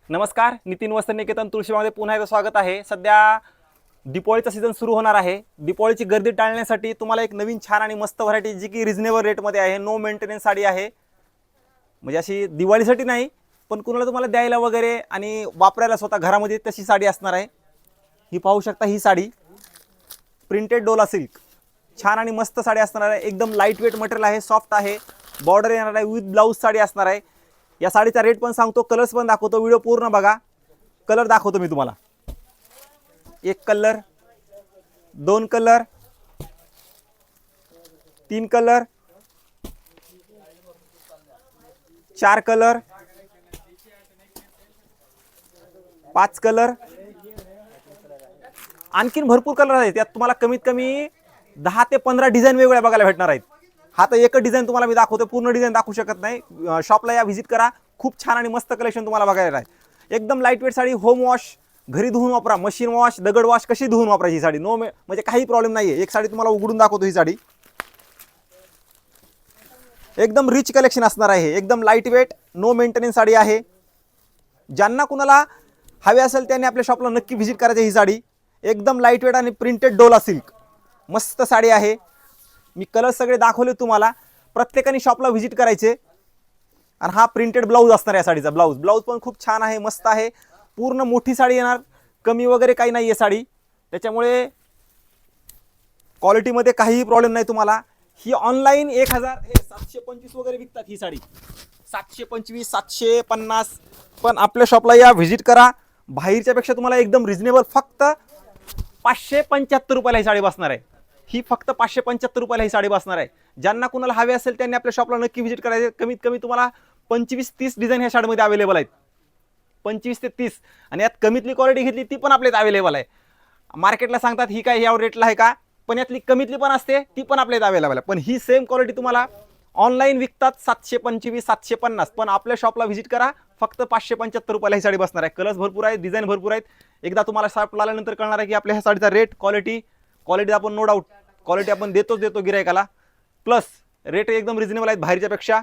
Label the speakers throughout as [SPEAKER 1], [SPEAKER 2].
[SPEAKER 1] नमस्कार, नितीन वस्त्र निकेतन तुळशीमध्ये पुन्हा एकदा स्वागत आहे। सध्या दिवाळीचा सीझन सुरू होणार आहे। दिवाळीची गर्दी टाळण्यासाठी तुम्हाला एक नवीन छान आणि मस्त व्हरायटी जी की रिजनेबल रेटमध्ये आहे, नो मेंटेनन्स साडी आहे। म्हणजे अशी दिवाळीसाठी नाही पण कुणाला तुम्हाला द्यायला वगैरे आणि वापरायला स्वतः घरामध्ये तशी साडी असणार आहे। ही पाहू शकता, ही साडी प्रिंटेड डोला सिल्क छान आणि मस्त साडी असणार आहे। एकदम लाईट वेट मटेरियल आहे, सॉफ्ट आहे, बॉर्डर येणार आहे, विथ ब्लाउज साडी असणार आहे। या साडीचा रेट पण सांगतो, कलर्स पण दाखवतो, व्हिडिओ पूर्ण बघा। कलर दाखवतो मी तुम्हाला, एक कलर, दोन कलर, तीन कलर, चार कलर, पाच कलर, आणखीन भरपूर कलर आहेत। यात तुम्हाला कमीत कमी 10 ते 15 डिझाइन वेगवेगळ्या बघायला भेटणार आहेत। हा तर एक डिझाइन तुम्हाला मी दाखवतो, पूर्ण डिझाइन दाखवू शकत नाही। शॉपला या, व्हिजिट करा, खूप छान आणि मस्त कलेक्शन तुम्हाला बघायला आहे। एकदम light weight sari, home wash, घरी धुवून वापरा, मशीन वॉश, दगड वॉश, कशी धुवून वापरायची साडी, नो म्हणजे काही प्रॉब्लेम नाहीये। एक साडी तुम्हाला उघडून दाखवतो, ही साडी एकदम रिच कलेक्शन असणार आहे, एकदम light weight no maintenance sari आहे। ज्यांना कुणाला हवे असेल त्यांनी आपल्या शॉपला नक्की व्हिजिट करायची। ही साडी एकदम लाईट वेट आणि प्रिंटेड डोला सिल्क मस्त साडी आहे। मी कलर सगळे दाखवले तुम्हाला, प्रत्येकाने शॉपला व्हिजिट करायचे। आणि हा प्रिंटेड ब्लाउज असणार आहे साडीचा, ब्लाउज पण खूप छान आहे, मस्त आहे, पूर्ण मोठी साडी येणार, कमी वगैरे काही नाहीये साडी, त्याच्यामुळे क्वालिटीमध्ये काहीही प्रॉब्लेम नाही तुम्हाला। ही ऑनलाईन 1725 वगैरे विकतात ही साडी, 725 750, पण आपल्या शॉपला या, व्हिजिट करा। बाहेरच्या पेक्षा तुम्हाला एकदम रिजनेबल, फक्त 575 रुपयाला ही साडी बसणार आहे। ही फक्त 575 रुपयाला ही साडी बसणार आहे। ज्यांना कुणाला हवे असेल त्यांनी आपल्या शॉपला नक्की व्हिजिट करायचे। कमीत कमी तुम्हाला 25-30 डिझाइन ह्या साडीमध्ये अवेलेबल आहेत, 25 ते 30, आणि यात कमीतली क्वालिटी घेतली ती पण आपल्यात अवेलेबल आहे। मार्केटला सांगतात ही काय या रेटला आहे का, पण यातली कमीतली पण असते, ती पण आपल्यात अवेलेबल आहे। पण ही सेम क्वालिटी तुम्हाला ऑनलाईन विकतात 725 750, पण आपल्या शॉपला व्हिजिट करा, फक्त 575 रुपयाला ही साडी बसणार आहे। कलर्स भरपूर आहेत, डिझाइन भरपूर आहेत। एकदा तुम्हाला शॉपला आल्यानंतर कळणार आहे की आपल्या ह्या साडीचा रेट, क्वालिटी आपण नो डाऊट क्वालिटी आपण देतो गिरायकाला, प्लस रेट एकदम रिजनेबल आहेत बाहेरच्या पेक्षा।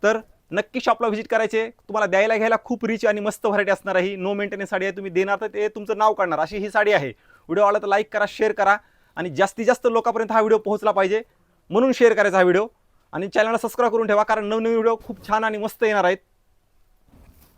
[SPEAKER 1] तर नक्की शॉपला व्हिजिट करायचे। तुम्हाला द्यायला घ्यायला खूप रिच आणि मस्त व्हरायटी असणार आहे। ही नो मेंटेनन्स साडी आहे, तुम्ही देणार तर ते तुमचं नाव काढणार अशी ही साडी आहे। व्हिडिओ आवडला तर लाईक करा, शेअर करा, आणि जास्तीत जास्त लोकांपर्यंत हा व्हिडिओ पोहोचला पाहिजे म्हणून शेअर करायचा हा व्हिडिओ, आणि चॅनलला सबस्क्राईब करून ठेवा, कारण नवनवीन व्हिडिओ खूप छान आणि मस्त येणार आहेत।